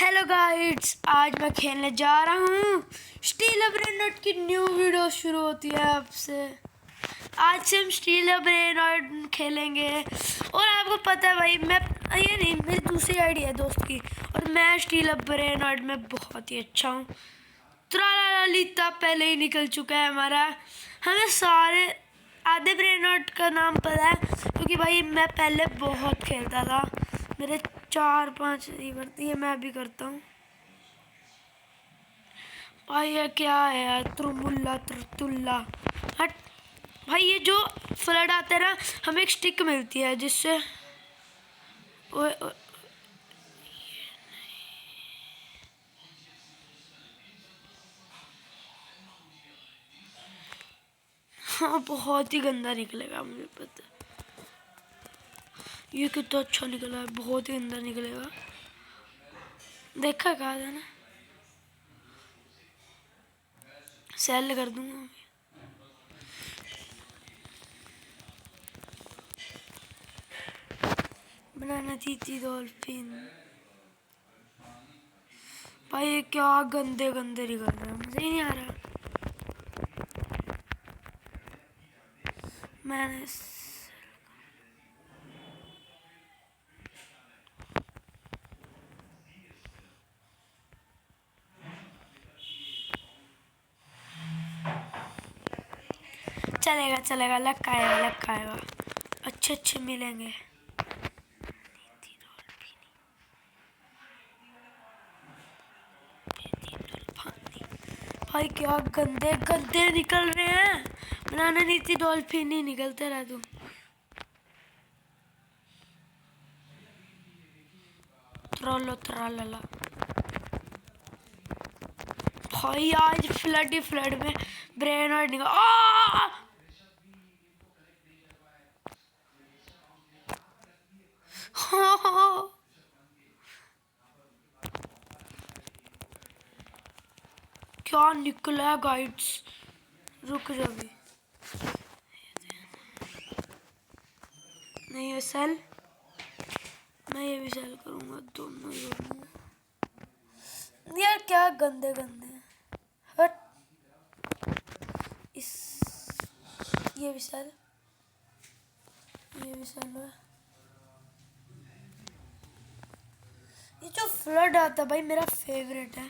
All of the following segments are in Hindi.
हेलो गाइड्स, आज मैं खेलने जा रहा हूँ। स्टील ब्रेनॉट की न्यू वीडियो शुरू होती है आपसे। आज से हम स्टील ब्रेनॉट खेलेंगे और आपको पता है भाई, मैं ये नहीं, मेरी दूसरी आईडी है दोस्त की और मैं स्टील ब्रेनॉट में बहुत ही अच्छा हूँ। त्रालालीता पहले ही निकल चुका है हमारा। हमें सारे आधे ब्रेनॉट का नाम पता है क्योंकि भाई मैं पहले बहुत खेलता था। मेरे 4-5 बढ़ती है, मैं भी करता हूँ भाई। ये क्या है यार, त्रुमुल्ला तुल्ला हट भाई। ये जो फ्लड आते हैं ना, हमें एक स्टिक मिलती है जिससे हाँ, बहुत ही गंदा निकलेगा, मुझे पता है। ये कितना अच्छा निकला है, बहुत ही गंदा निकलेगा। देखा कहा था ना, सेल कर दूंगा। बनाना थी डॉल्फिन भाई। ये क्या गंदे गंदे निकल रहा है, मुझे ही नहीं आ रहा। मैंने चलेगा चलेगा, लक आएगा। अच्छे अच्छे मिलेंगे। भाई क्या गंदे गंदे निकल रहे हैं। बनाना नहीं थी डॉल्फिन ही निकलते रह तू। त्रला भाई, आज फ्लड ही फ्लड में ब्रेन और निकल। क्या निकला गाइड्स, रुक जा भी। नहीं ये सेल, मैं ये भी सेल करूंगा, दोनों ही करूंगा। यार क्या गंदे गंदे हट। इस ये भी सेल है। ये जो फ्लड आता भाई मेरा फेवरेट है।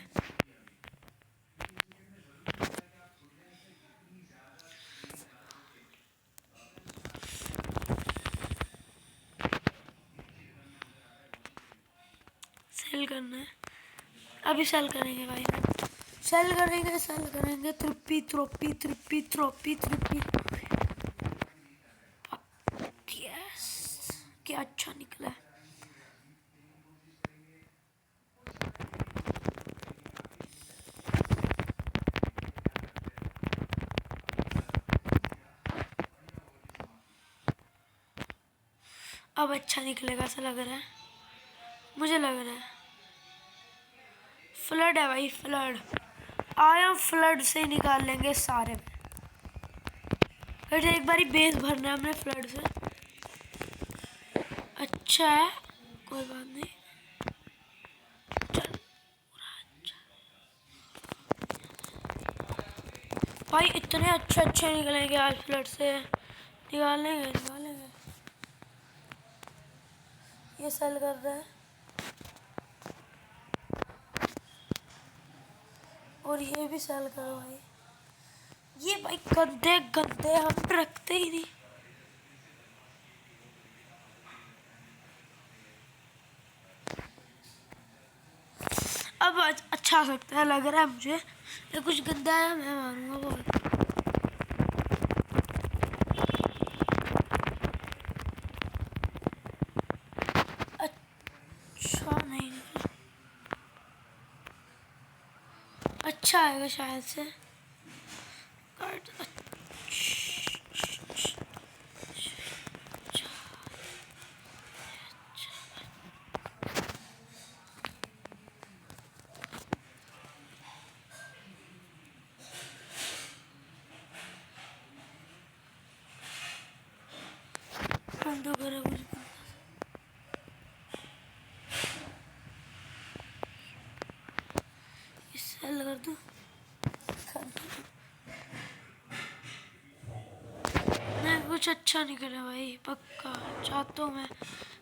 सेल करना है, अभी सेल करेंगे भाई। सेल करेंगे त्रुप्पी त्रोपी त्रुप्पी त्रोपी त्रुप्पी। यस, क्या अच्छा निकला है। अब अच्छा निकलेगा ऐसा लग रहा है, मुझे लग रहा है। फ्लड है भाई, फ्लड आया, फ्लड से निकाल लेंगे सारे। फिर एक बारी बेस भरना है हमने फ्लड से। अच्छा है, कोई बात नहीं। चल अच्छा भाई, इतने अच्छे निकलेंगे आज फ्लड से। निकालेंगे। ये सेल कर रहा है और ये भी सेल करो भाई। ये भाई गंदे गंदे हम रखते ही नहीं। अब अच्छा सकता है, लग रहा है मुझे। ये कुछ गंदा है, मैं मारूंगा बहुत। अच्छा नहीं निकला, अच्छा आएगा शायद से। बंद करो कुछ। कैंसिल कर दूं? नहीं, कुछ अच्छा निकले भाई, पक्का चाहता हूँ मैं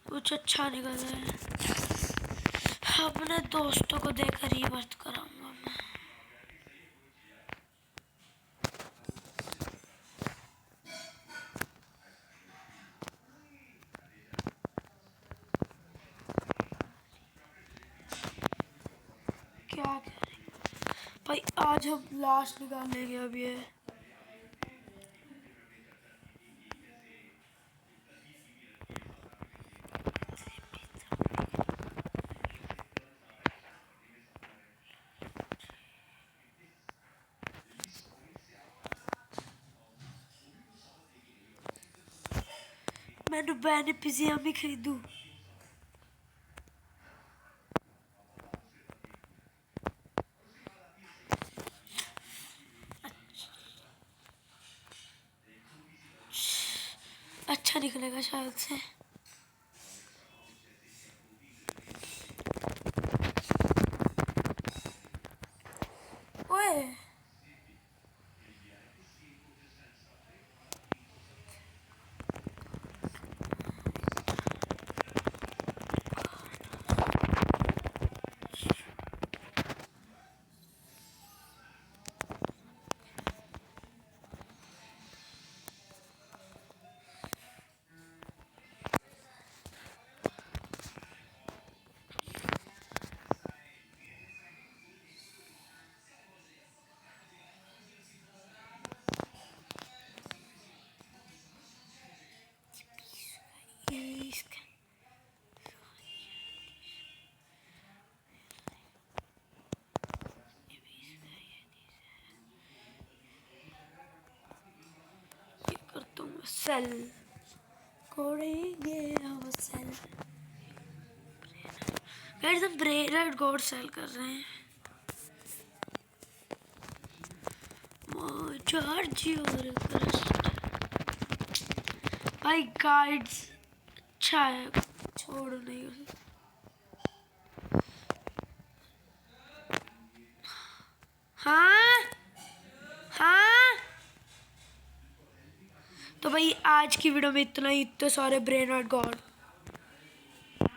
कुछ अच्छा निकल जाए। अपने दोस्तों को देकर ही वर्त कराऊंगा मैं। क्या करें भाई, आज हम लास्ट निकाल लेंगे अब ये। मैंने बेनिफिशियरी भी खरीदूं। अच्छा निकलेगा शायद से। ओए इसका ये करता हूँ सेल करेंगे हम सेल। गाइस हम ब्रेड गॉड सेल कर रहे हैं। चार्ज और भाई गाइड्स अच्छा है, छोड़ नहीं उसे। हाँ हाँ, तो भाई आज की वीडियो में इतना ही। इतने सारे ब्रेन और गॉड